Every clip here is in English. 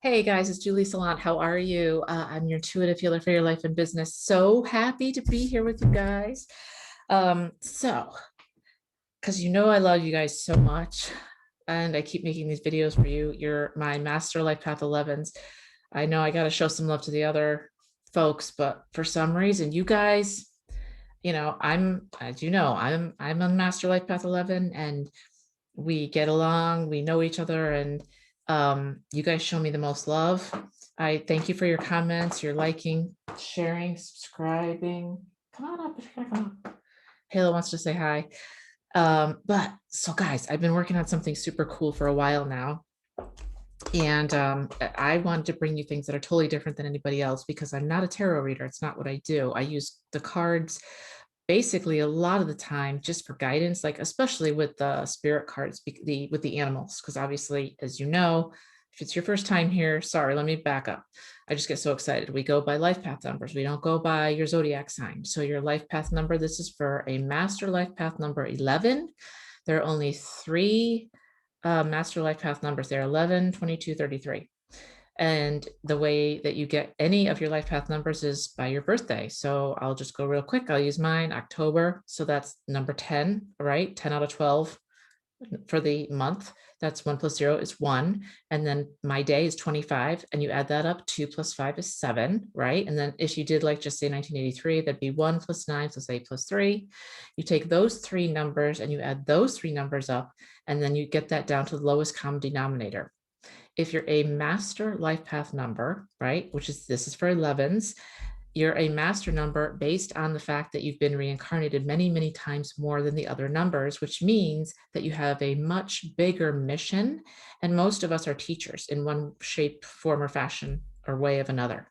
Hey guys, it's Julie Salant. How are you? I'm your intuitive healer for your life and business. So happy to be here with you guys. So, because you know I love you guys so much, and I keep making these videos for you. You're my master life path 11s. I know I got to show some love to the other folks, but for some reason, you guys, I'm, as you know, I'm on master life path 11, and we get along, we know each other, and you guys show me the most love. I thank you for your comments, your liking, sharing, subscribing. Come on up if you're gonna come up. Halo wants to say hi. But so guys, I've been working on something super cool for a while now. And I wanted to bring you things that are totally different than anybody else because I'm not a tarot reader. It's not what I do. I use the cards basically a lot of the time just for guidance, like especially with the spirit cards, with the animals, because obviously, as you know, if it's your first time here, sorry, let me back up. I just get so excited. We go by life path numbers. We don't go by your zodiac sign. So your life path number, this is for a master life path number 11. There are only three master life path numbers. They're 11, 22, 33. And the way that you get any of your life path numbers is by your birthday. So I'll just go real quick. I'll use mine, October. So that's number 10, right? 10 out of 12 for the month. That's 1 plus 0 is 1. And then my day is 25. And you add that up, 2 plus 5 is 7, right? And then if you did like just say 1983, that'd be 1 plus 9 plus 8 plus 3. You take those three numbers and you add those three numbers up, and then you get that down to the lowest common denominator. If you're a master life path number, right, which is this is for 11s, you're a master number based on the fact that you've been reincarnated many, many times more than the other numbers, which means that you have a much bigger mission. And most of us are teachers in one shape, form, or fashion, or way of another.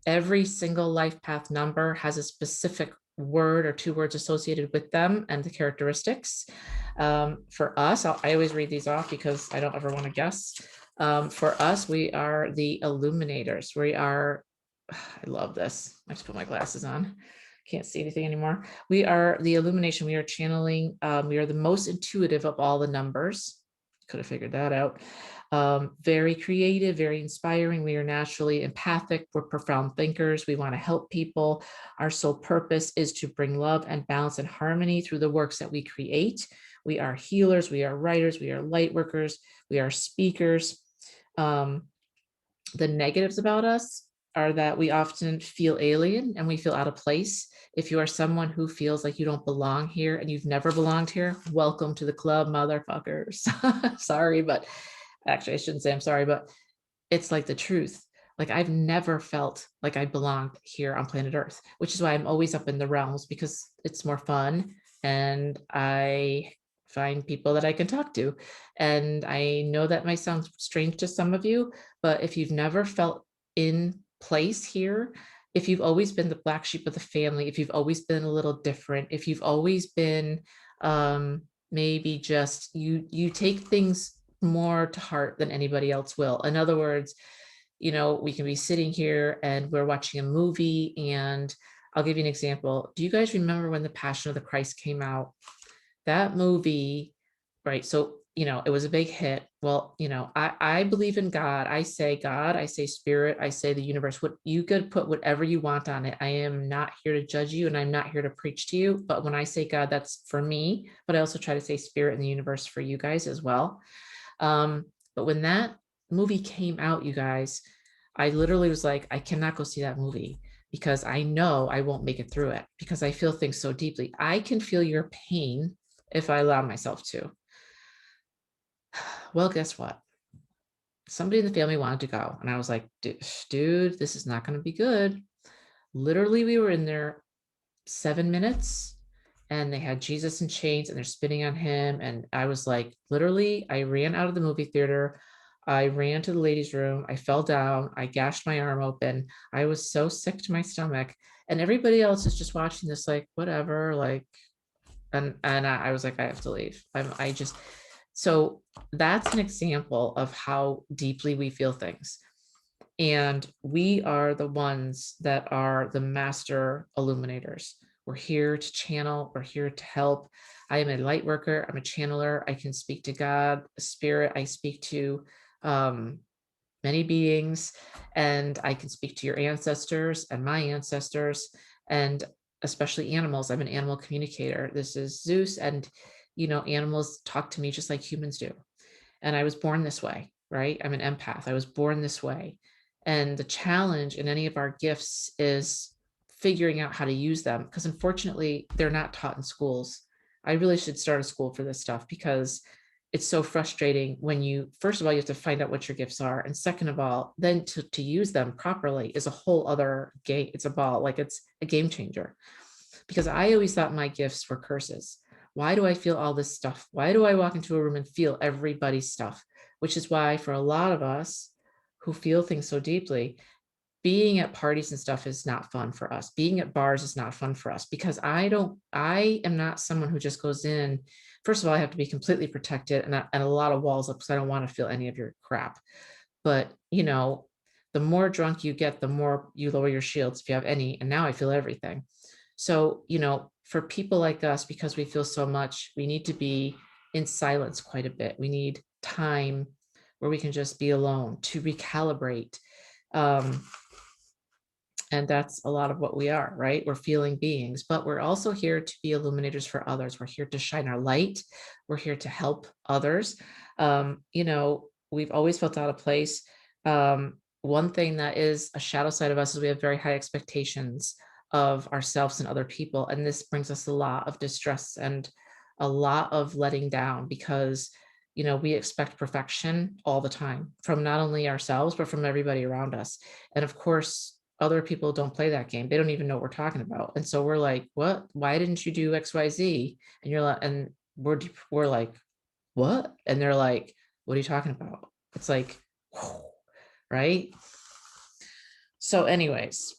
Every single life path number has a specific word or two words associated with them and the characteristics. For us, I always read these off because I don't ever want to guess. For us, we are the illuminators. We are, I love this. I just put my glasses on. Can't see anything anymore. We are the illumination. We are channeling. We are the most intuitive of all the numbers. Could have figured that out. Very creative, very inspiring. We are naturally empathic. We're profound thinkers. We want to help people. Our sole purpose is to bring love and balance and harmony through the works that we create. We are healers. We are writers. We are light workers. We are speakers. The negatives about us are that we often feel alien and we feel out of place. If you are someone who feels like you don't belong here and you've never belonged here, welcome to the club, motherfuckers. Sorry, but actually, I shouldn't say I'm sorry, but it's like the truth. Like I've never felt like I belonged here on planet Earth, which is why I'm always up in the realms because it's more fun and I find people that I can talk to. And I know that might sound strange to some of you, but if you've never felt in place here, if you've always been the black sheep of the family, if you've always been a little different, if you've always been maybe just you take things more to heart than anybody else will. In other words, we can be sitting here and we're watching a movie, and I'll give you an example. Do you guys remember when The Passion of the Christ came out? That movie, right? So, it was a big hit. Well, I believe in God. I say God, I say spirit, I say the universe. What you could put whatever you want on it. I am not here to judge you and I'm not here to preach to you. But when I say God, that's for me. But I also try to say spirit and the universe for you guys as well. But when that movie came out, you guys, I literally was like, I cannot go see that movie because I know I won't make it through it because I feel things so deeply. I can feel your pain if I allow myself to. Well, guess what? Somebody in the family wanted to go. And I was like, dude, this is not going to be good. Literally, we were in there 7 minutes and they had Jesus in chains and they're spitting on him. And I was like, literally, I ran out of the movie theater. I ran to the ladies' room. I fell down. I gashed my arm open. I was so sick to my stomach. And everybody else is just watching this, like, whatever, like, and I was like, I have to leave. So that's an example of how deeply we feel things. And we are the ones that are the master illuminators. We're here to channel, we're here to help. I am a light worker, I'm a channeler. I can speak to God, spirit, I speak to many beings, and I can speak to your ancestors and my ancestors, and especially animals. I'm an animal communicator. This is Zeus, and animals talk to me just like humans do. And I was born this way, right? I'm an empath. I was born this way. And the challenge in any of our gifts is figuring out how to use them, because unfortunately, they're not taught in schools. I really should start a school for this stuff, because it's so frustrating when first of all, you have to find out what your gifts are. And second of all, then to use them properly is a whole other game. It's it's a game changer, because I always thought my gifts were curses. Why do I feel all this stuff? Why do I walk into a room and feel everybody's stuff? Which is why for a lot of us who feel things so deeply, being at parties and stuff is not fun for us. Being at bars is not fun for us, because I am not someone who just goes in. First of all, I have to be completely protected, and a lot of walls up, because I don't want to feel any of your crap. But, the more drunk you get, the more you lower your shields, if you have any. And now I feel everything. So, for people like us, because we feel so much, we need to be in silence quite a bit. We need time where we can just be alone to recalibrate. And that's a lot of what we are, right? We're feeling beings, but we're also here to be illuminators for others. We're here to shine our light. We're here to help others. We've always felt out of place. One thing that is a shadow side of us is we have very high expectations of ourselves and other people. And this brings us a lot of distress and a lot of letting down, because we expect perfection all the time from not only ourselves, but from everybody around us. And of course, other people don't play that game. They don't even know what we're talking about. And so we're like, what? Why didn't you do XYZ? And you're like, and we're like, what? And they're like, what are you talking about? It's like, right? So anyways,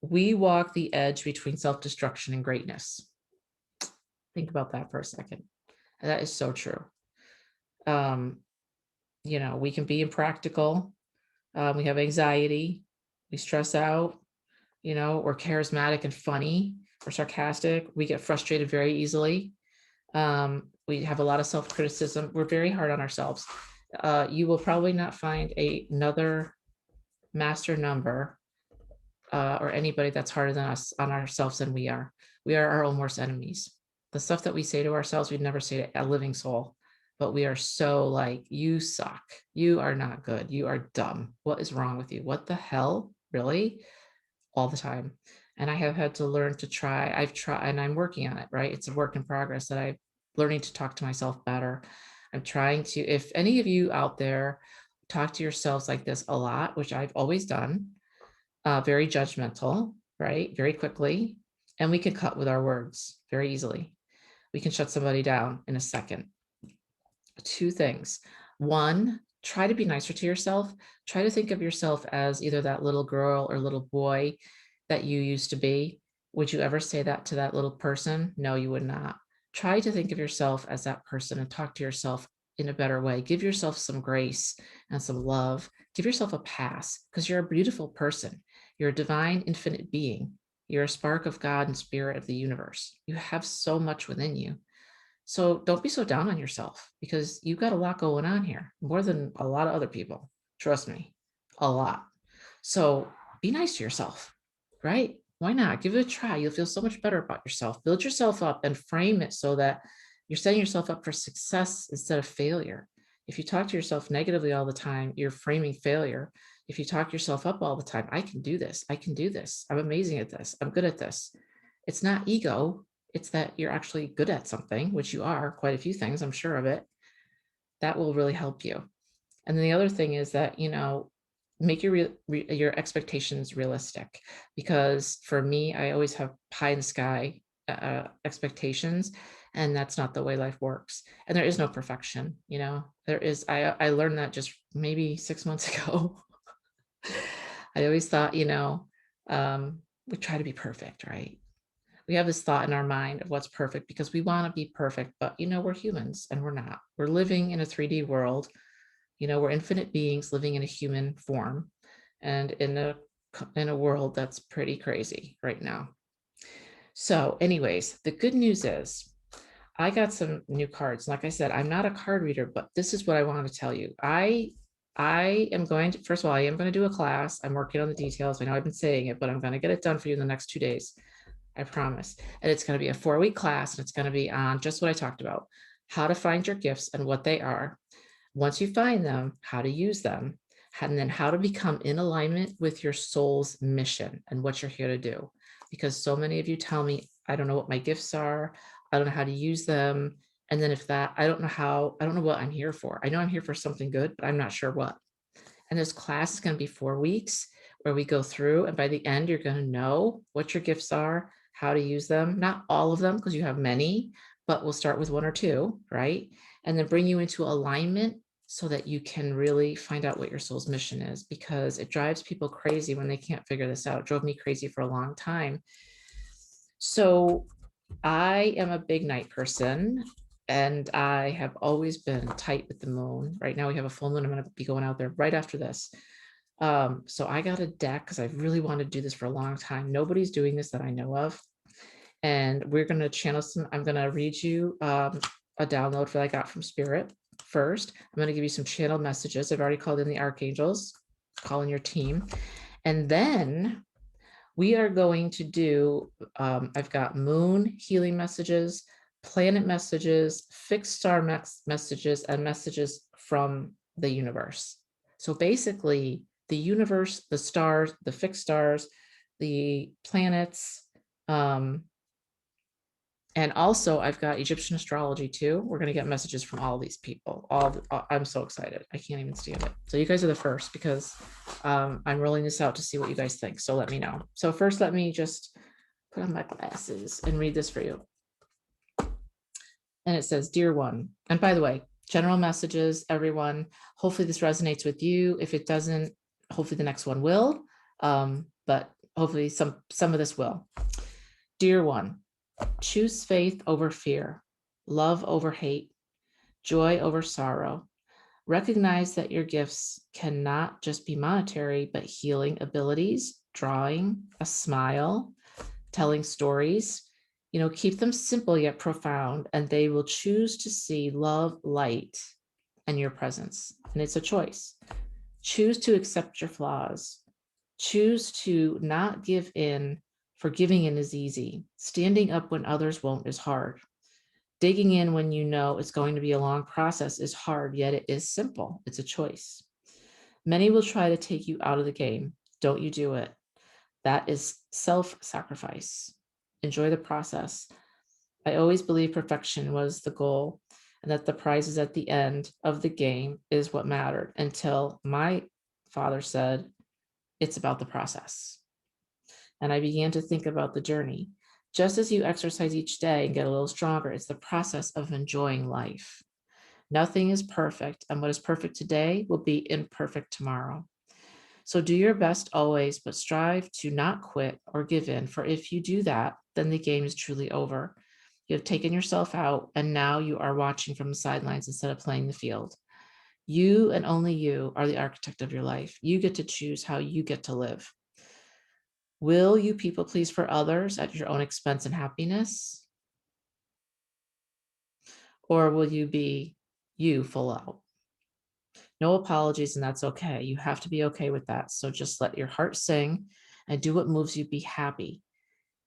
we walk the edge between self-destruction and greatness. Think about that for a second. And that is so true. We can be impractical. We have anxiety. We stress out. We're charismatic and funny. We're sarcastic. We get frustrated very easily. We have a lot of self-criticism. We're very hard on ourselves. You will probably not find another master number or anybody that's harder than us on ourselves than we are. We are our own worst enemies. The stuff that we say to ourselves, we'd never say to a living soul, but we are so like, you suck. You are not good. You are dumb. What is wrong with you? What the hell? Really? All the time. And I have had to learn to try. I've tried, and I'm working on it, right? It's a work in progress that I'm learning to talk to myself better. I'm trying to, if any of you out there talk to yourselves like this a lot, which I've always done, very judgmental, right? Very quickly. And we can cut with our words very easily. We can shut somebody down in a second. Two things. One, try to be nicer to yourself. Try to think of yourself as either that little girl or little boy that you used to be. Would you ever say that to that little person? No, you would not. Try to think of yourself as that person and talk to yourself in a better way. Give yourself some grace and some love. Give yourself a pass, because you're a beautiful person. You're a divine, infinite being. You're a spark of God and spirit of the universe. You have so much within you. So don't be so down on yourself, because you've got a lot going on here, more than a lot of other people. Trust me, a lot. So be nice to yourself, right? Why not? Give it a try. You'll feel so much better about yourself. Build yourself up and frame it so that you're setting yourself up for success instead of failure. If you talk to yourself negatively all the time, you're framing failure. If you talk yourself up all the time, I can do this. I can do this. I'm amazing at this. I'm good at this. It's not ego. It's that you're actually good at something, which you are, quite a few things, I'm sure of it. That will really help you. And then the other thing is that, make your expectations realistic, because for me, I always have pie in the sky expectations, and that's not the way life works. And there is no perfection. I learned that just maybe 6 months ago. I always thought, we try to be perfect, right? We have this thought in our mind of what's perfect because we want to be perfect, but we're humans and we're not. We're living in a 3D world. We're infinite beings living in a human form, and in a world that's pretty crazy right now. So anyways, the good news is I got some new cards. Like I said, I'm not a card reader, but this is what I want to tell you. I I am going to, first of all, I am going to do a class. I'm working on the details. I know I've been saying it, but I'm going to get it done for you in the next 2 days. I promise. And it's going to be a 4-week class, and it's going to be on just what I talked about, how to find your gifts and what they are. Once you find them, how to use them, and then how to become in alignment with your soul's mission and what you're here to do. Because so many of you tell me, I don't know what my gifts are. I don't know how to use them. And then if that, I don't know what I'm here for. I know I'm here for something good, but I'm not sure what. And this class is going to be 4 weeks where we go through, and by the end, you're going to know what your gifts are, how to use them, not all of them, because you have many, but we'll start with 1 or 2, right? And then bring you into alignment so that you can really find out what your soul's mission is, because it drives people crazy when they can't figure this out. It drove me crazy for a long time. So I am a big night person, and I have always been tight with the moon. Right now we have a full moon. I'm going to be going out there right after this. So I got a deck because I really wanted to do this for a long time. Nobody's doing this that I know of. And we're going to channel some, I'm going to read you a download that I got from Spirit first. I'm going to give you some channel messages. I've already called in the archangels, call in your team. And then we are going to do, I've got moon healing messages, planet messages, fixed star messages, and messages from the universe. So basically, the universe, the stars, the fixed stars, the planets, and also I've got Egyptian astrology too. We're going to get messages from all these people. I'm so excited. I can't even stand it. So you guys are the first, because I'm rolling this out to see what you guys think. So let me know. So first, let me just put on my glasses and read this for you. And it says, Dear one, and by the way, general messages, everyone, hopefully this resonates with you. If it doesn't, hopefully the next one will, but hopefully some of this will. Dear one, choose faith over fear, love over hate, joy over sorrow. Recognize that your gifts cannot just be monetary, but healing abilities, drawing, a smile, telling stories. Keep them simple yet profound, and they will choose to see love, light, and your presence. And it's a choice. Choose to accept your flaws. Choose to not give in. For giving in is easy. Standing up when others won't is hard. Digging in when you know it's going to be a long process is hard, yet it is simple. It's a choice. Many will try to take you out of the game. Don't you do it. That is self-sacrifice. Enjoy the process. I always believed perfection was the goal, and that the prizes at the end of the game is what mattered, until my father said, it's about the process. And I began to think about the journey. Just as you exercise each day and get a little stronger, it's the process of enjoying life. Nothing is perfect, and what is perfect today will be imperfect tomorrow. So do your best always, but strive to not quit or give in, for if you do that, then the game is truly over. You have taken yourself out, and now you are watching from the sidelines instead of playing the field. You and only you are the architect of your life. You get to choose how you get to live. Will you people please for others at your own expense and happiness? Or will you be you full out? No apologies, and that's okay. You have to be okay with that. So just let your heart sing and do what moves you. Be happy.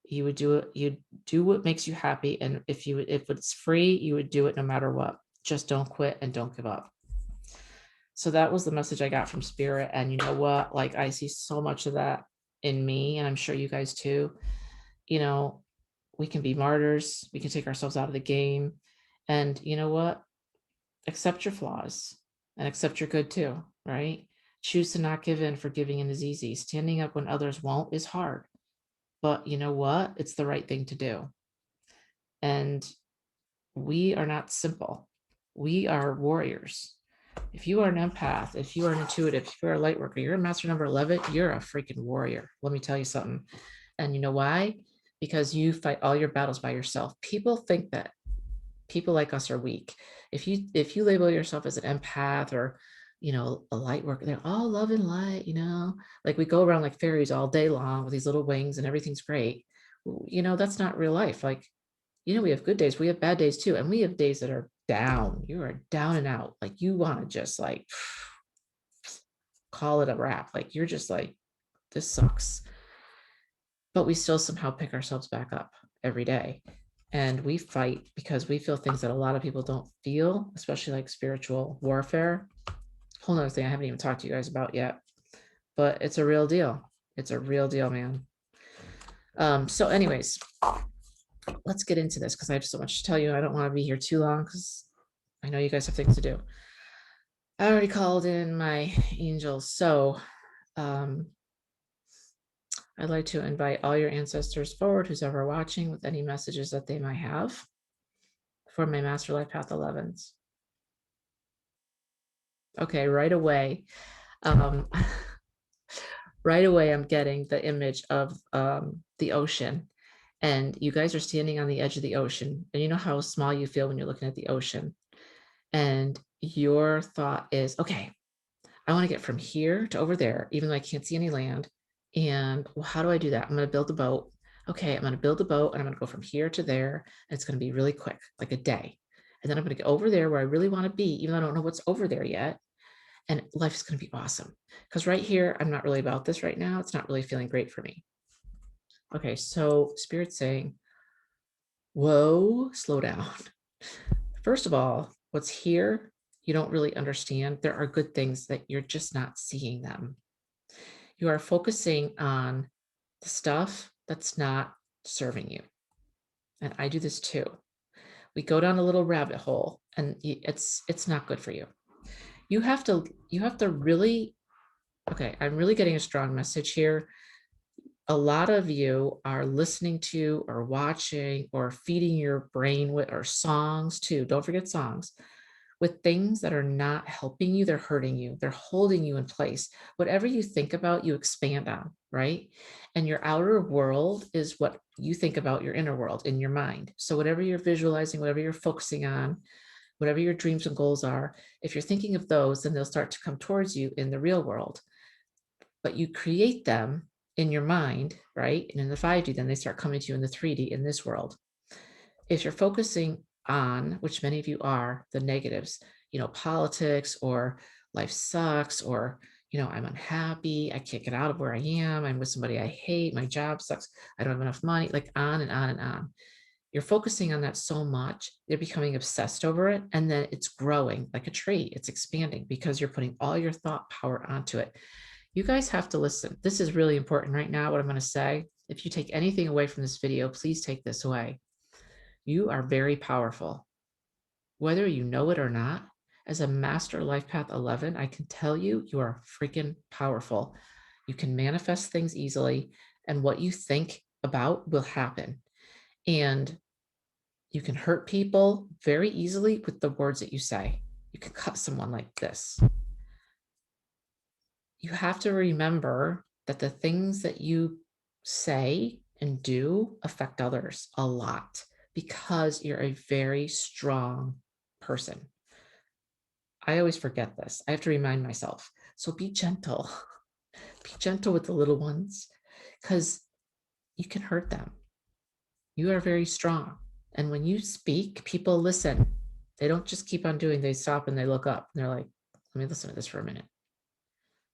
You would do it. You do what makes you happy. And if it's free, you would do it no matter what. Just don't quit and don't give up. So that was the message I got from Spirit. And you know what? Like, I see so much of that in me, and I'm sure you guys too. We can be martyrs. We can take ourselves out of the game. And you know what? Accept your flaws and accept your good too, right? Choose to not give in, for giving in is easy. Standing up when others won't is hard. But you know what? It's the right thing to do. And we are not simple. We are warriors. If you are an empath, if you are an intuitive, if you're a light worker, you're a master number 11, you're a freaking warrior. Let me tell you something. And you know why? Because you fight all your battles by yourself. People think that people like us are weak. If you label yourself as an empath or a light worker, they're all love and light, like we go around like fairies all day long with these little wings and everything's great. That's not real life. Like, we have good days, we have bad days too, and we have days that are down. You are down and out, like you want to just like call it a wrap. Like, you're just like, this sucks. But we still somehow pick ourselves back up every day. And we fight because we feel things that a lot of people don't feel, especially like spiritual warfare. Whole nother thing I haven't even talked to you guys about yet, but it's a real deal. It's a real deal, man. So anyways, let's get into this because I have so much to tell you. I don't want to be here too long because I know you guys have things to do. I already called in my angels. So I'd like to invite all your ancestors forward, who's ever watching, with any messages that they might have for my Master Life Path 11s. Okay, right away. Right away, I'm getting the image of the ocean. And you guys are standing on the edge of the ocean. And you know how small you feel when you're looking at the ocean. And your thought is, okay, I want to get from here to over there, even though I can't see any land. And well, how do I do that? I'm going to build a boat. Okay, I'm going to build a boat and I'm going to go from here to there. And it's going to be really quick, like a day. And then I'm going to get over there where I really want to be, even though I don't know what's over there yet. And life is going to be awesome. Because right here, I'm not really about this right now. It's not really feeling great for me. Okay, so Spirit's saying, whoa, slow down. First of all, what's here, you don't really understand. There are good things that you're just not seeing them. You are focusing on the stuff that's not serving you. And I do this too. We go down a little rabbit hole and it's not good for you. You have to really, okay, I'm really getting a strong message here. A lot of you are listening to or watching or feeding your brain with, or songs too. Don't forget songs, with things that are not helping you. They're hurting you. They're holding you in place. Whatever you think about, you expand on, right? And your outer world is what you think about your inner world in your mind. So whatever you're visualizing, whatever you're focusing on, whatever your dreams and goals are, if you're thinking of those, then they'll start to come towards you in the real world. But you create them in your mind, right? And in the 5D, then they start coming to you in the 3D in this world. If you're focusing on, which many of you are, the negatives, politics, or life sucks, or, I'm unhappy, I can't get out of where I am, I'm with somebody I hate, my job sucks, I don't have enough money, like on and on and on. You're focusing on that so much, you're becoming obsessed over it, and then it's growing like a tree. It's expanding because you're putting all your thought power onto it. You guys have to listen. This is really important right now, what I'm going to say. If you take anything away from this video, please take this away. You are very powerful. Whether you know it or not, as a Master Life Path 11, I can tell you, you are freaking powerful. You can manifest things easily, and what you think about will happen. And you can hurt people very easily with the words that you say. You can cut someone like this. You have to remember that the things that you say and do affect others a lot because you're a very strong person. I always forget this. I have to remind myself. So be gentle. Be gentle with the little ones because you can hurt them. You are very strong. And when you speak, people listen. They don't just keep on doing, they stop and they look up and they're like, let me listen to this for a minute.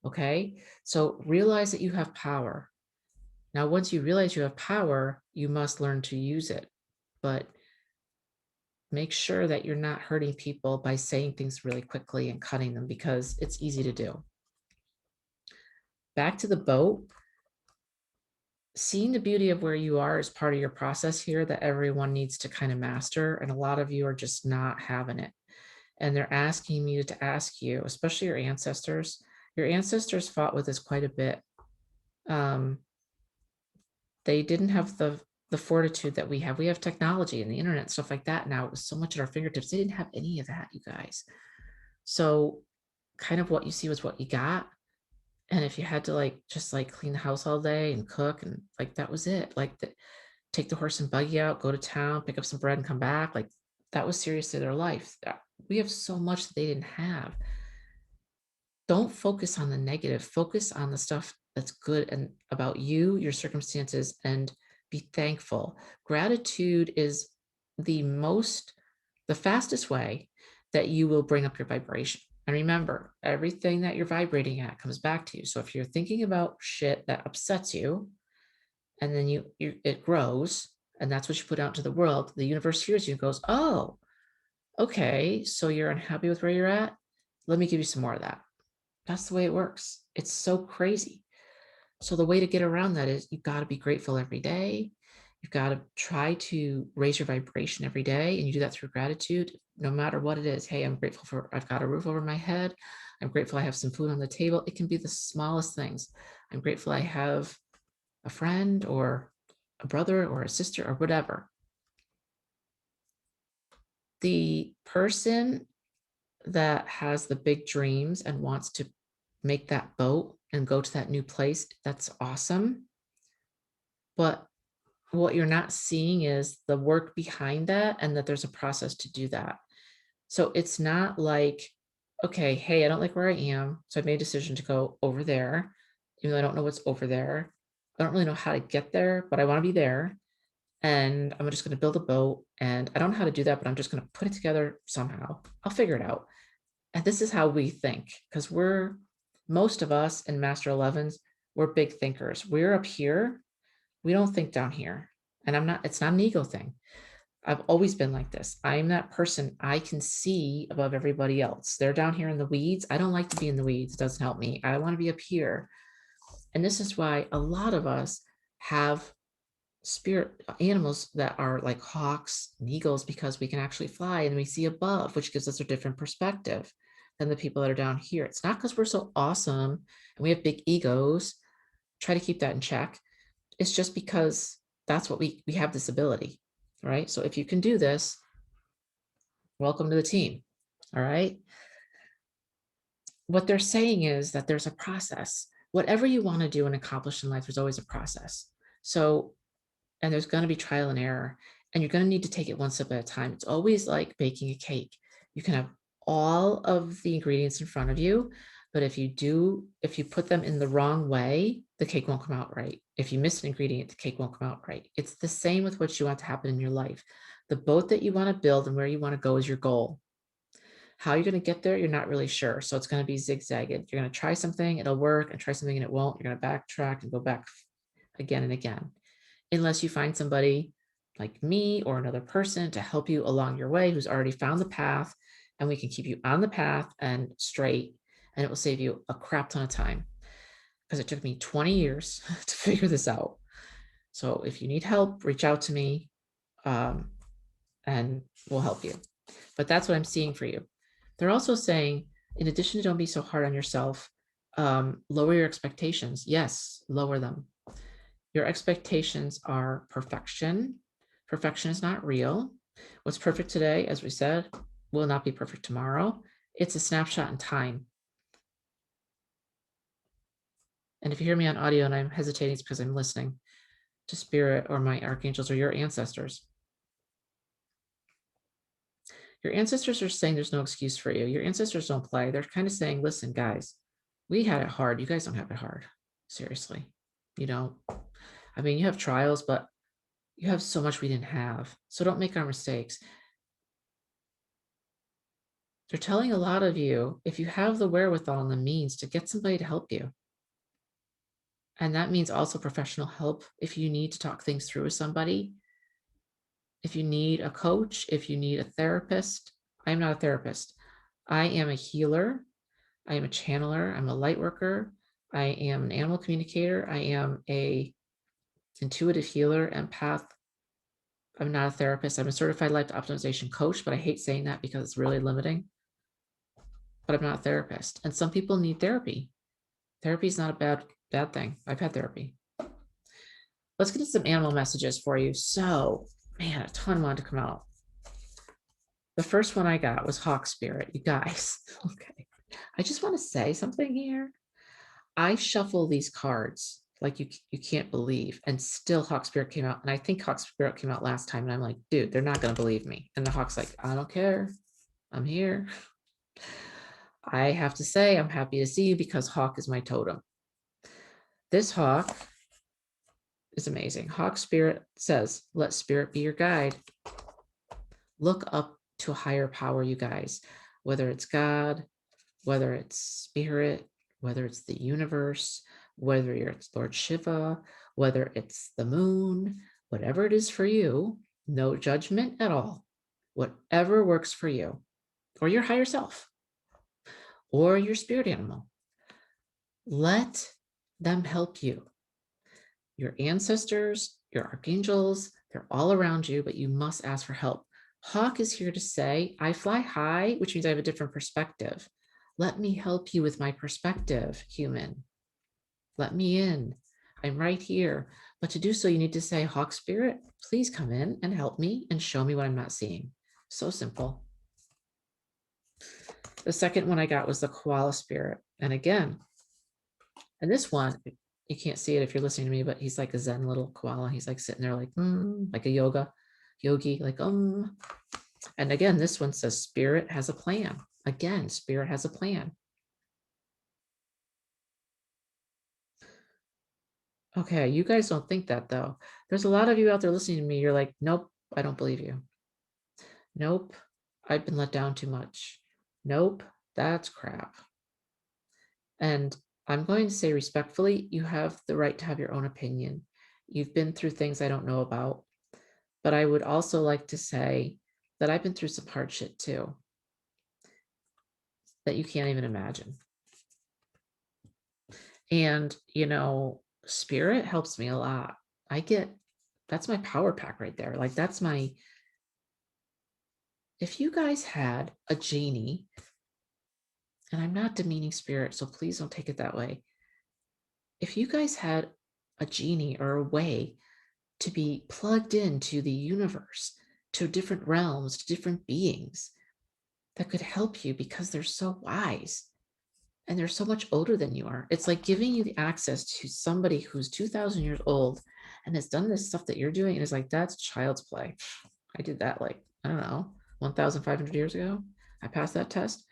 Okay, so realize that you have power. Now, once you realize you have power, you must learn to use it. But make sure that you're not hurting people by saying things really quickly and cutting them because it's easy to do. Back to the boat. Seeing the beauty of where you are is part of your process here that everyone needs to kind of master. And a lot of you are just not having it. And they're asking me to ask you, especially your ancestors. Your ancestors fought with this quite a bit. They didn't have the fortitude that we have. We have technology and the internet, stuff like that now. It was so much at our fingertips. They didn't have any of that, you guys. So kind of what you see was what you got. And if you had to just clean the house all day and cook and that was it. Take the horse and buggy out, go to town, pick up some bread and come back. That was seriously their life. We have so much that they didn't have. Don't focus on the negative. Focus on the stuff that's good and about you, your circumstances, and be thankful. Gratitude is the fastest way that you will bring up your vibration. And remember, everything that you're vibrating at comes back to you. So if you're thinking about shit that upsets you, and then it grows, and that's what you put out into the world, the universe hears you and goes, oh, okay, so you're unhappy with where you're at? Let me give you some more of that. That's the way it works. It's so crazy. So the way to get around that is you've got to be grateful every day. You've got to try to raise your vibration every day. And you do that through gratitude, no matter what it is. Hey, I'm grateful for, I've got a roof over my head. I'm grateful I have some food on the table. It can be the smallest things. I'm grateful I have a friend or a brother or a sister or whatever. The person that has the big dreams and wants to make that boat and go to that new place, that's awesome. But what you're not seeing is the work behind that, and that there's a process to do that. So it's not like, okay, hey, I don't like where I am, so I made a decision to go over there, even though I don't know what's over there. I don't really know how to get there, but I want to be there. And I'm just going to build a boat, and I don't know how to do that, but I'm just going to put it together somehow. I'll figure it out. And this is how we think, because most of us in Master 11s, we're big thinkers. We're up here. We don't think down here. And it's not an ego thing. I've always been like this. I'm that person. I can see above everybody else. They're down here in the weeds. I don't like to be in the weeds. It doesn't help me. I want to be up here. And this is why a lot of us have spirit animals that are like hawks and eagles, because we can actually fly and we see above, which gives us a different perspective than the people that are down here. It's not because we're so awesome and we have big egos. Try to keep that in check. It's just because that's what we have, this ability, right? So if you can do this, welcome to the team. All right. What they're saying is that there's a process. Whatever you want to do and accomplish in life, there's always a process. So, and there's going to be trial and error, and you're going to need to take it one step at a time. It's always like baking a cake. You can have all of the ingredients in front of you, but if you put them in the wrong way, the cake won't come out right. If you miss an ingredient, the cake won't come out right. It's the same with what you want to happen in your life. The boat that you want to build and where you want to go is your goal. How you're going to get there, you're not really sure. So it's going to be zigzagged. You're going to try something, it'll work, and try something and it won't. You're going to backtrack and go back again and again, unless you find somebody like me or another person to help you along your way who's already found the path, and we can keep you on the path and straight, and it will save you a crap ton of time, because it took me 20 years to figure this out. So if you need help, reach out to me, and we'll help you. But that's what I'm seeing for you. They're also saying, in addition to don't be so hard on yourself, lower your expectations. Yes, lower them. Your expectations are perfection. Perfection is not real. What's perfect today, as we said, will not be perfect tomorrow. It's a snapshot in time. And if you hear me on audio and I'm hesitating, it's because I'm listening to spirit or my archangels or your ancestors. Your ancestors are saying there's no excuse for you. Your ancestors don't play. They're kind of saying, listen, guys, we had it hard. You guys don't have it hard. Seriously. You don't. I mean, you have trials, but you have so much we didn't have. So don't make our mistakes. They're telling a lot of you, if you have the wherewithal and the means, to get somebody to help you. And that means also professional help. If you need to talk things through with somebody, if you need a coach, if you need a therapist. I'm not a therapist. I am a healer. I am a channeler. I'm a light worker. I am an animal communicator. I am a intuitive healer, empath. I'm not a therapist. I'm a certified life optimization coach, but I hate saying that because it's really limiting. But I'm not a therapist. And some people need therapy. Therapy is not a bad thing. I've had therapy. Let's get to some animal messages for you. So, man, a ton wanted to come out. The first one I got was Hawk Spirit. You guys, okay. I just want to say something here. I shuffle these cards like you can't believe, and still Hawk Spirit came out. And I think Hawk Spirit came out last time, and I'm like, dude, they're not going to believe me. And the Hawk's like, I don't care. I'm here. I have to say, I'm happy to see you because Hawk is my totem. This Hawk is amazing. Hawk Spirit says, let spirit be your guide. Look up to a higher power, you guys, whether it's God, whether it's spirit, whether it's the universe, whether it's Lord Shiva, whether it's the moon, whatever it is for you, no judgment at all. Whatever works for you, or your higher self, or your spirit animal. Let them help you. Your ancestors, your archangels, they're all around you, but you must ask for help. Hawk is here to say, I fly high, which means I have a different perspective. Let me help you with my perspective, human. Let me in. I'm right here. But to do so, you need to say, Hawk Spirit, please come in and help me and show me what I'm not seeing. So simple. The second one I got was the Koala Spirit. And again, and this one, you can't see it if you're listening to me, but he's like a Zen little koala. He's like sitting there like a yogi, like. And again, this one says spirit has a plan. Again, spirit has a plan. Okay, you guys don't think that though. There's a lot of you out there listening to me. You're like, nope, I don't believe you. Nope, I've been let down too much. Nope, that's crap. And I'm going to say respectfully, you have the right to have your own opinion. You've been through things I don't know about. But I would also like to say that I've been through some hard shit too, that you can't even imagine. And, you know, spirit helps me a lot. That's my power pack right there. Like that's my, if you guys had a genie, and I'm not demeaning spirit, so please don't take it that way. If you guys had a genie or a way to be plugged into the universe, to different realms, to different beings that could help you because they're so wise and they're so much older than you are. It's like giving you the access to somebody who's 2,000 years old and has done this stuff that you're doing. And it's like, that's child's play. I did that like, I don't know, 1,500 years ago. I passed that test.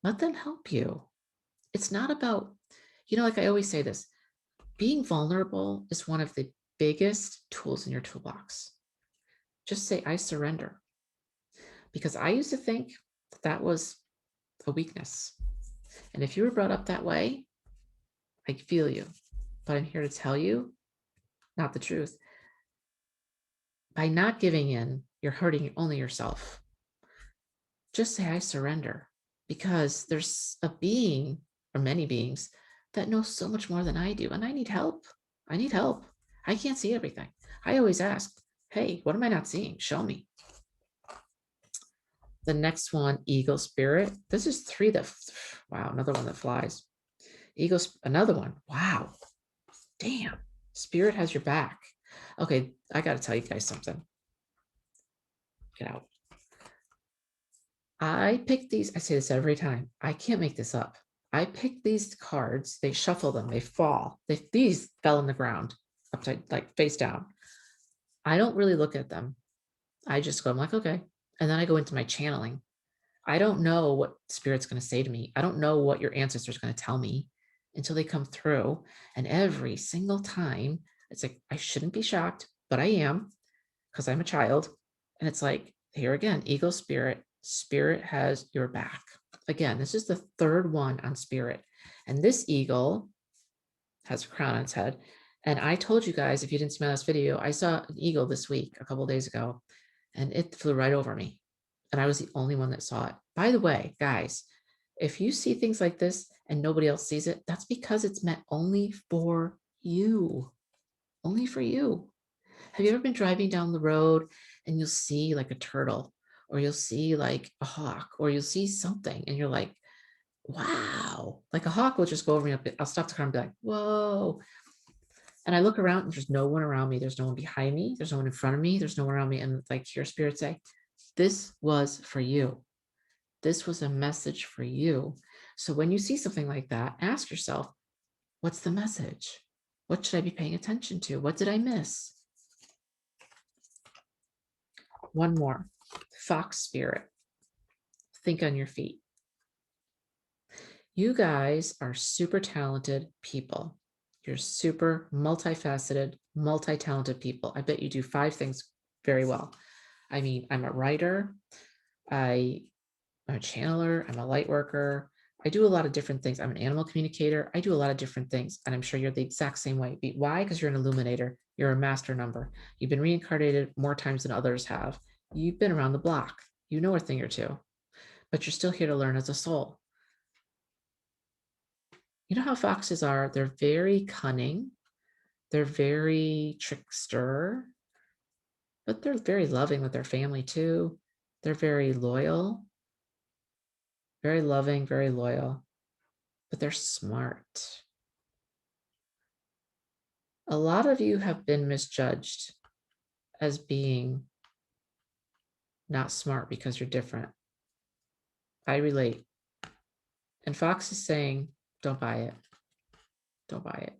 Let them help you. It's not about, like I always say this, being vulnerable is one of the biggest tools in your toolbox. Just say, I surrender. Because I used to think that was a weakness. And if you were brought up that way, I feel you. But I'm here to tell you, not the truth. By not giving in, you're hurting only yourself. Just say, I surrender. Because there's a being, or many beings, that know so much more than I do. And I need help. I need help. I can't see everything. I always ask, hey, what am I not seeing? Show me. The next one, Eagle Spirit. This is 3 that, wow, another one that flies. Eagles, another one. Wow. Damn. Spirit has your back. Okay, I got to tell you guys something. Get out. I pick these. I say this every time. I can't make this up. I pick these cards. They shuffle them. They fall. These fell on the ground, upside, like face down. I don't really look at them. I just go, I'm like, okay. And then I go into my channeling. I don't know what spirit's going to say to me. I don't know what your ancestors are going to tell me until they come through. And every single time, it's like, I shouldn't be shocked, but I am because I'm a child. And it's like, here again, Eagle Spirit, spirit has your back. Again, this is the 3rd one on spirit. And this eagle has a crown on its head. And I told you guys, if you didn't see my last video, I saw an eagle this week, a couple of days ago, and it flew right over me. And I was the only one that saw it. By the way, guys, if you see things like this and nobody else sees it, that's because it's meant only for you. Only for you. Have you ever been driving down the road and you'll see like a turtle, or you'll see like a hawk, or you'll see something and you're like, wow. Like a hawk will just go over me. I'll stop the car and be like, whoa. And I look around and there's no one around me. There's no one behind me. There's no one in front of me. There's no one around me. And like your spirit say, this was for you. This was a message for you. So when you see something like that, ask yourself, what's the message? What should I be paying attention to? What did I miss? One more, Fox Spirit. Think on your feet. You guys are super talented people. You're super multifaceted, multi-talented people. I bet you do 5 things very well. I mean, I'm a writer. My I'm a channeler. I'm a light worker. I do a lot of different things. I'm an animal communicator. I do a lot of different things. And I'm sure you're the exact same way. Why? Because you're an illuminator. You're a master number. You've been reincarnated more times than others have. You've been around the block. You know a thing or two, but you're still here to learn as a soul. You know how foxes are? They're very cunning. They're very trickster, but they're very loving with their family too. They're very loyal, very loving, very loyal, but they're smart. A lot of you have been misjudged as being not smart because you're different. I relate. And Fox is saying, don't buy it. Don't buy it.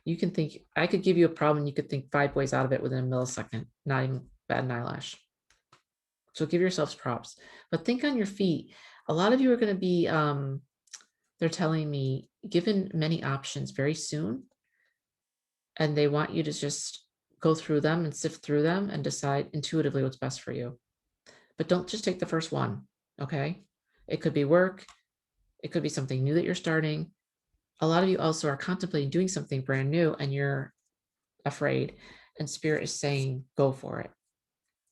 You can think, I could give you a problem. You could think 5 ways out of it within a millisecond, not even bat an eyelash. So give yourselves props, but think on your feet. A lot of you are going to be, they're telling me, given many options very soon, and they want you to just go through them and sift through them and decide intuitively what's best for you. But don't just take the first one, okay? It could be work. It could be something new that you're starting. A lot of you also are contemplating doing something brand new and you're afraid, and Spirit is saying, go for it.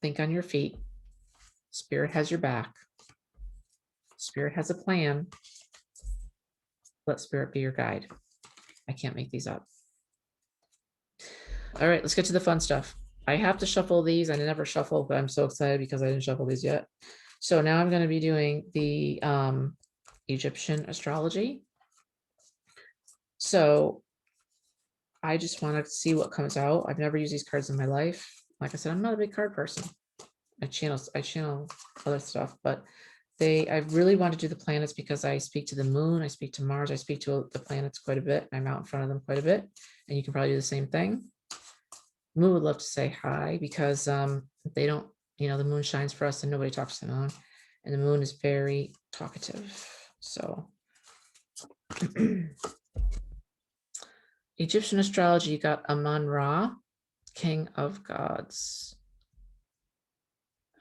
Think on your feet. Spirit has your back. Spirit has a plan. Let Spirit be your guide. I can't make these up. All right, let's get to the fun stuff. I have to shuffle these. I never shuffle, but I'm so excited because I didn't shuffle these yet. So now I'm going to be doing the Egyptian astrology. So I just want to see what comes out. I've never used these cards in my life. Like I said, I'm not a big card person. I channel other stuff, but I really want to do the planets because I speak to the moon, I speak to Mars, I speak to the planets quite a bit. I'm out in front of them quite a bit, and you can probably do the same thing. Moon would love to say hi because they don't, the moon shines for us and nobody talks to the moon, and the moon is very talkative. So Egyptian astrology, you got Amun-Ra, king of gods.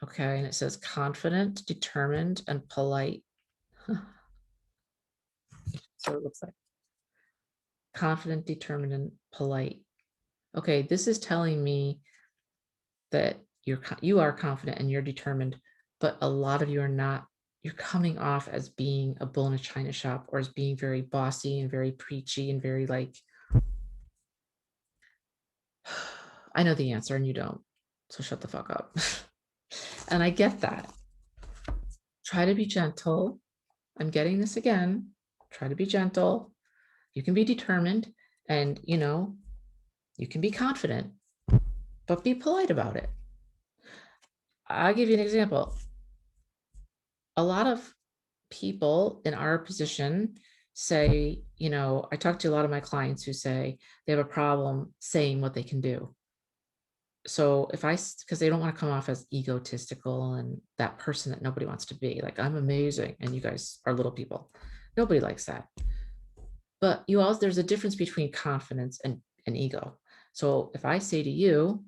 Okay, and it says confident, determined, and polite. So it looks like confident, determined, and polite. Okay, this is telling me that you are confident and you're determined, but a lot of you are not. You're coming off as being a bull in a china shop, or as being very bossy and very preachy and very like, I know the answer and you don't, so shut the fuck up. And I get that. Try to be gentle. I'm getting this again. Try to be gentle. You can be determined, and you can be confident, but be polite about it. I'll give you an example. A lot of people in our position say, I talk to a lot of my clients who say they have a problem saying what they can do. So because they don't want to come off as egotistical and that person that nobody wants to be, like, I'm amazing and you guys are little people. Nobody likes that. But there's a difference between confidence and ego. So if I say to you,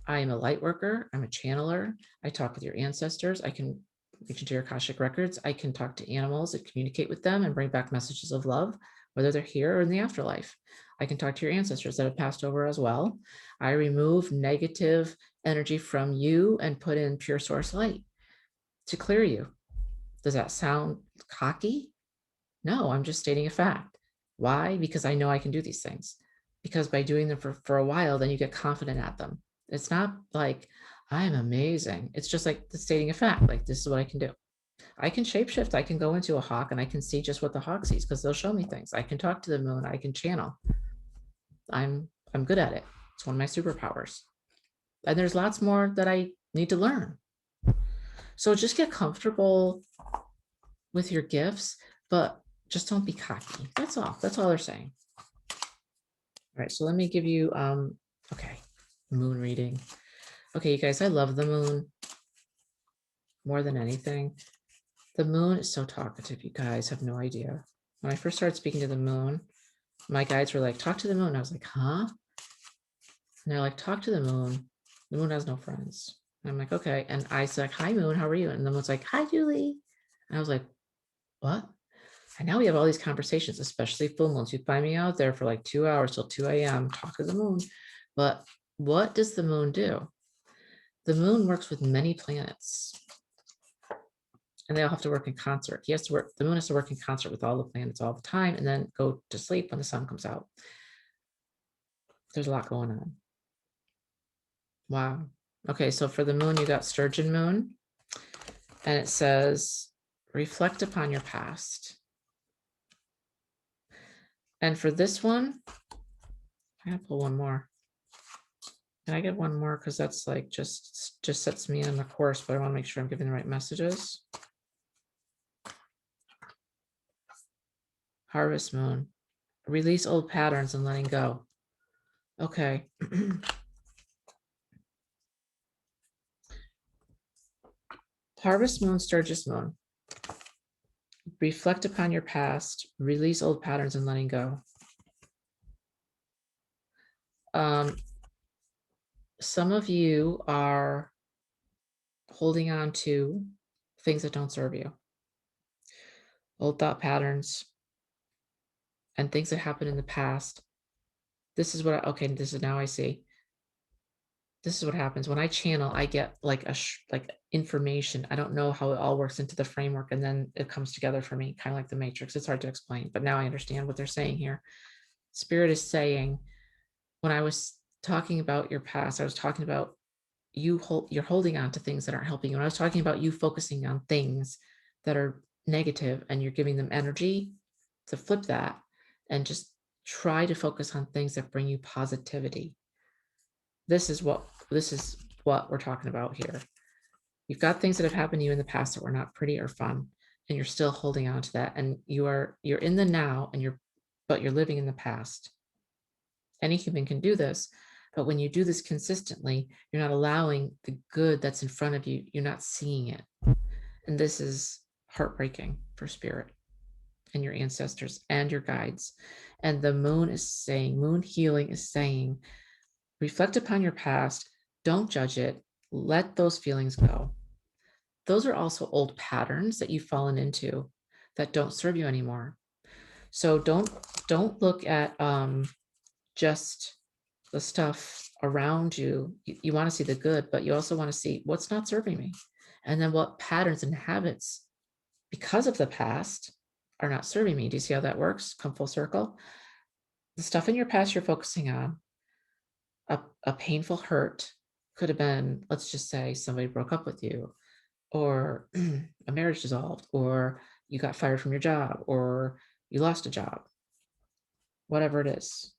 I am a light worker, I'm a channeler, I talk with your ancestors, I can reach into your Akashic records, I can talk to animals and communicate with them and bring back messages of love, whether they're here or in the afterlife. I can talk to your ancestors that have passed over as well. I remove negative energy from you and put in pure source light to clear you. Does that sound cocky? No, I'm just stating a fact. Why? Because I know I can do these things. Because by doing them for a while, then you get confident at them. It's not like I'm amazing. It's just like stating a fact. Like, this is what I can do. I can shapeshift. I can go into a hawk and I can see just what the hawk sees because they'll show me things. I can talk to the moon. I can channel. I'm good at it. It's one of my superpowers. And there's lots more that I need to learn. So just get comfortable with your gifts, but just don't be cocky. That's all. That's all they're saying. All right, so let me give you, okay, moon reading. Okay, you guys, I love the moon more than anything. The moon is so talkative. You guys have no idea. When I first started speaking to the moon, my guides were like, talk to the moon. I was like, huh? And they're like, talk to the moon. The moon has no friends. And I'm like, okay. And I said, hi, moon, how are you? And the moon's like, hi, Julie. And I was like, what? And now we have all these conversations, especially full moons. You find me out there for like 2 hours till 2 a.m. talk to the moon. But what does the moon do? The moon works with many planets, and they all have to work in concert. He has to work, the moon has to work in concert with all the planets all the time, and then go to sleep when the sun comes out. There's a lot going on. Wow. Okay, so for the moon, you got Sturgeon moon, and it says, reflect upon your past. And for this one, I'm gonna pull one more. Can I get one more? Because that's like just sets me on the course, but I want to make sure I'm giving the right messages. Harvest moon, release old patterns and letting go. Okay. Harvest moon, Sturgis moon. Reflect upon your past, release old patterns and letting go. Some of you are holding on to things that don't serve you. Old thought patterns and things that happened in the past. This is what, okay, this is now I see. This is what happens when I channel. I get like like information. I don't know how it all works into the framework, and then it comes together for me, kind of like the Matrix. It's hard to explain, but now I understand what they're saying here. Spirit is saying, when I was talking about your past, I was talking about you're holding on to things that aren't helping you. When I was talking about you focusing on things that are negative and you're giving them energy, to flip that and just try to focus on things that bring you positivity. This is what we're talking about here. You've got things that have happened to you in the past that were not pretty or fun, and you're still holding on to that. And you're in the now, and but you're living in the past. Any human can do this, but when you do this consistently, you're not allowing the good that's in front of you. You're not seeing it. And this is heartbreaking for spirit and your ancestors and your guides. And the moon is saying, moon healing is saying, reflect upon your past, don't judge it, let those feelings go. Those are also old patterns that you've fallen into that don't serve you anymore. So don't look at just the stuff around you. You want to see the good, but you also want to see what's not serving me. And then what patterns and habits, because of the past, are not serving me. Do you see how that works? Come full circle. The stuff in your past you're focusing on, a painful hurt could have been, let's just say somebody broke up with you, or a marriage dissolved, or you got fired from your job, or you lost a job, whatever it is.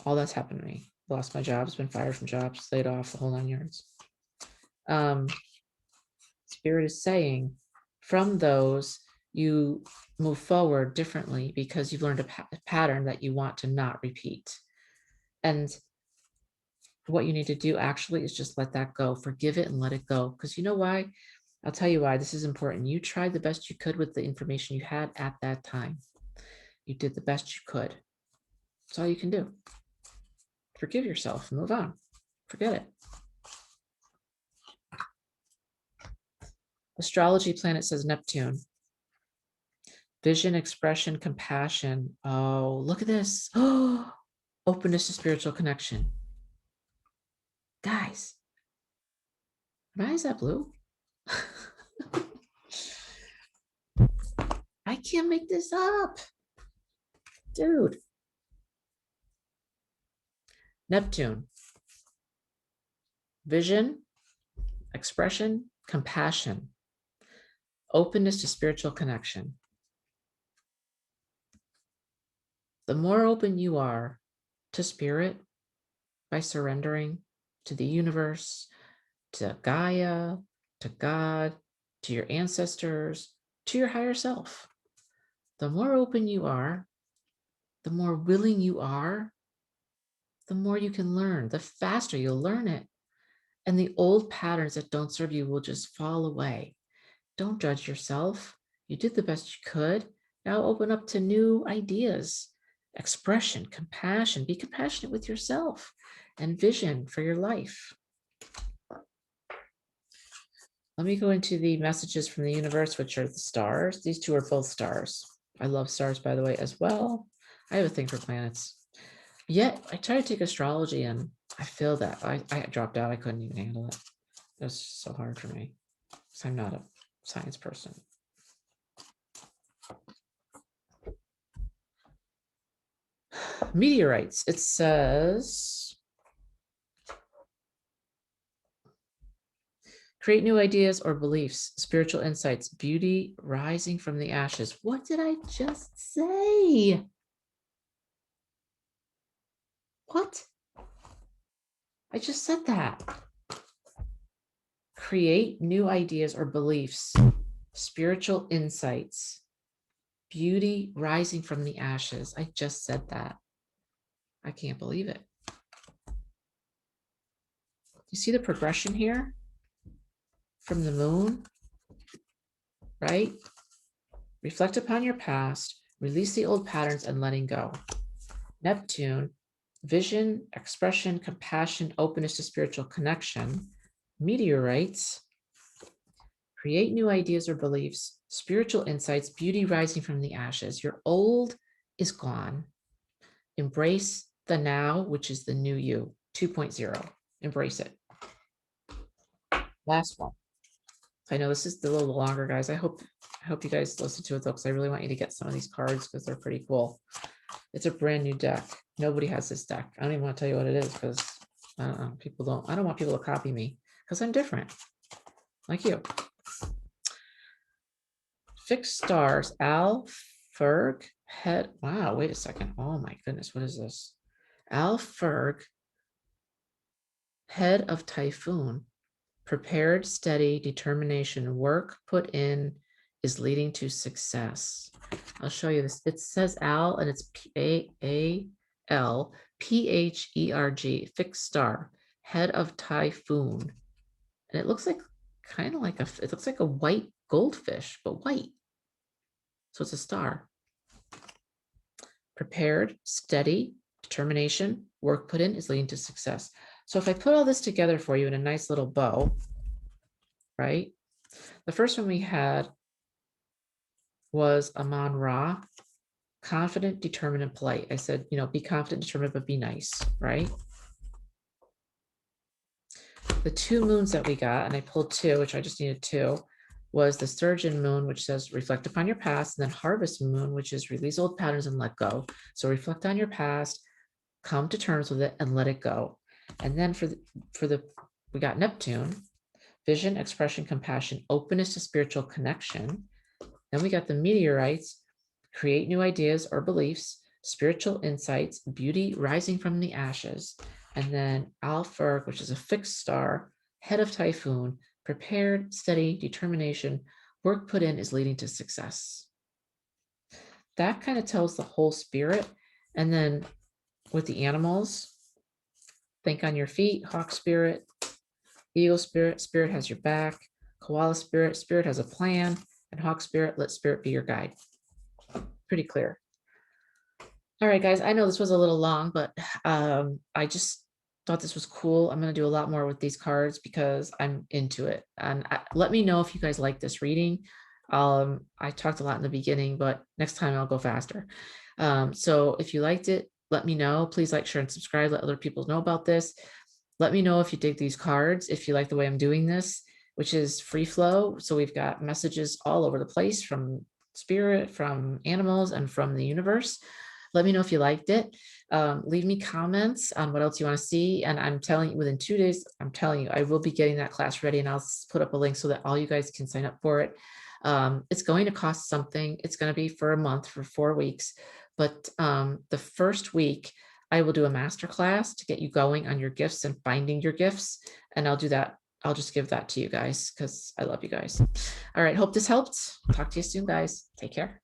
All that's happened to me. Lost my jobs, been fired from jobs, laid off, the whole 9 yards. Spirit is saying, from those, you move forward differently because you've learned a pattern that you want to not repeat. And what you need to do actually is just let that go. Forgive it and let it go. Because you know why? I'll tell you why this is important. You tried the best you could with the information you had at that time. You did the best you could. That's all you can do. Forgive yourself, move on, forget it. Astrology planet says Neptune. Vision, expression, compassion. Oh, look at this. Oh, openness to spiritual connection. Guys, my eyes that blue? I can't make this up. Dude. Neptune. Vision, expression, compassion, openness to spiritual connection. The more open you are to spirit by surrendering to the universe, to Gaia, to God, to your ancestors, to your higher self, the more open you are, the more willing you are, the more you can learn, the faster you'll learn it. And the old patterns that don't serve you will just fall away. Don't judge yourself. You did the best you could. Now open up to new ideas, expression, compassion. Be compassionate with yourself and vision for your life. Let me go into the messages from the universe, which are the stars. These two are both stars. I love stars, by the way, as well. I have a thing for planets. Yet I tried to take astrology and I feel that I dropped out. I couldn't even handle it. It was so hard for me because I'm not a science person. Meteorites. It says, create new ideas or beliefs, spiritual insights, beauty rising from the ashes. What did I just say? What? I just said that. Create new ideas or beliefs, spiritual insights, beauty rising from the ashes. I just said that. I can't believe it. You see the progression here from the moon, right? Reflect upon your past, release the old patterns and letting go. Neptune, vision, expression, compassion, openness to spiritual connection. Meteorites, create new ideas or beliefs, spiritual insights, beauty rising from the ashes. Your old is gone. Embrace the now, which is the new you, 2.0. Embrace it. Last one. I know this is a little longer, guys. I hope you guys listen to it though, because I really want you to get some of these cards because they're pretty cool. It's a brand new deck. Nobody has this deck. I don't even want to tell you what it is because I don't want people to copy me because I'm different. Like you. Fixed stars, Al Ferg, head. Wow, wait a second. Oh my goodness, what is this? Al Ferg, head of Typhoon. Prepared, steady, determination, work put in is leading to success. I'll show you this. It says Al and it's P-A-L-P-H-E-R-G, fixed star, head of Typhoon. And it looks like kind of like it looks like a white goldfish, but white. So it's a star. Prepared, steady, determination, work put in is leading to success. So if I put all this together for you in a nice little bow, right? The first one we had was Amon Ra, confident, determined, and polite. I said, be confident, determined, but be nice, right? The two moons that we got, and I pulled two, which I just needed two, was the Sturgeon moon, which says reflect upon your past, and then Harvest moon, which is release old patterns and let go. So reflect on your past, come to terms with it, and let it go. And then we got Neptune, vision, expression, compassion, openness to spiritual connection. Then we got the meteorites, create new ideas or beliefs, spiritual insights, beauty rising from the ashes. And then Alpha, which is a fixed star, head of Typhoon, prepared, steady, determination, work put in is leading to success. That kind of tells the whole spirit. And then with the animals, think on your feet, hawk spirit, eagle spirit, spirit has your back, koala spirit, spirit has a plan, and hawk spirit, let spirit be your guide. Pretty clear. All right, guys, I know this was a little long, but I just thought this was cool. I'm going to do a lot more with these cards because I'm into it. And let me know if you guys like this reading. I talked a lot in the beginning, but next time I'll go faster. So if you liked it, let me know. Please like, share, and subscribe. Let other people know about this. Let me know if you dig these cards, if you like the way I'm doing this, which is free flow. So we've got messages all over the place from spirit, from animals, and from the universe. Let me know if you liked it. Leave me comments on what else you want to see. And I'm telling you, within 2 days, I'm telling you, I will be getting that class ready, and I'll put up a link so that all you guys can sign up for it. It's going to cost something. It's going to be for a month, for 4 weeks. But the first week, I will do a master class to get you going on your gifts and finding your gifts. And I'll do that. I'll just give that to you guys because I love you guys. All right. Hope this helped. Talk to you soon, guys. Take care.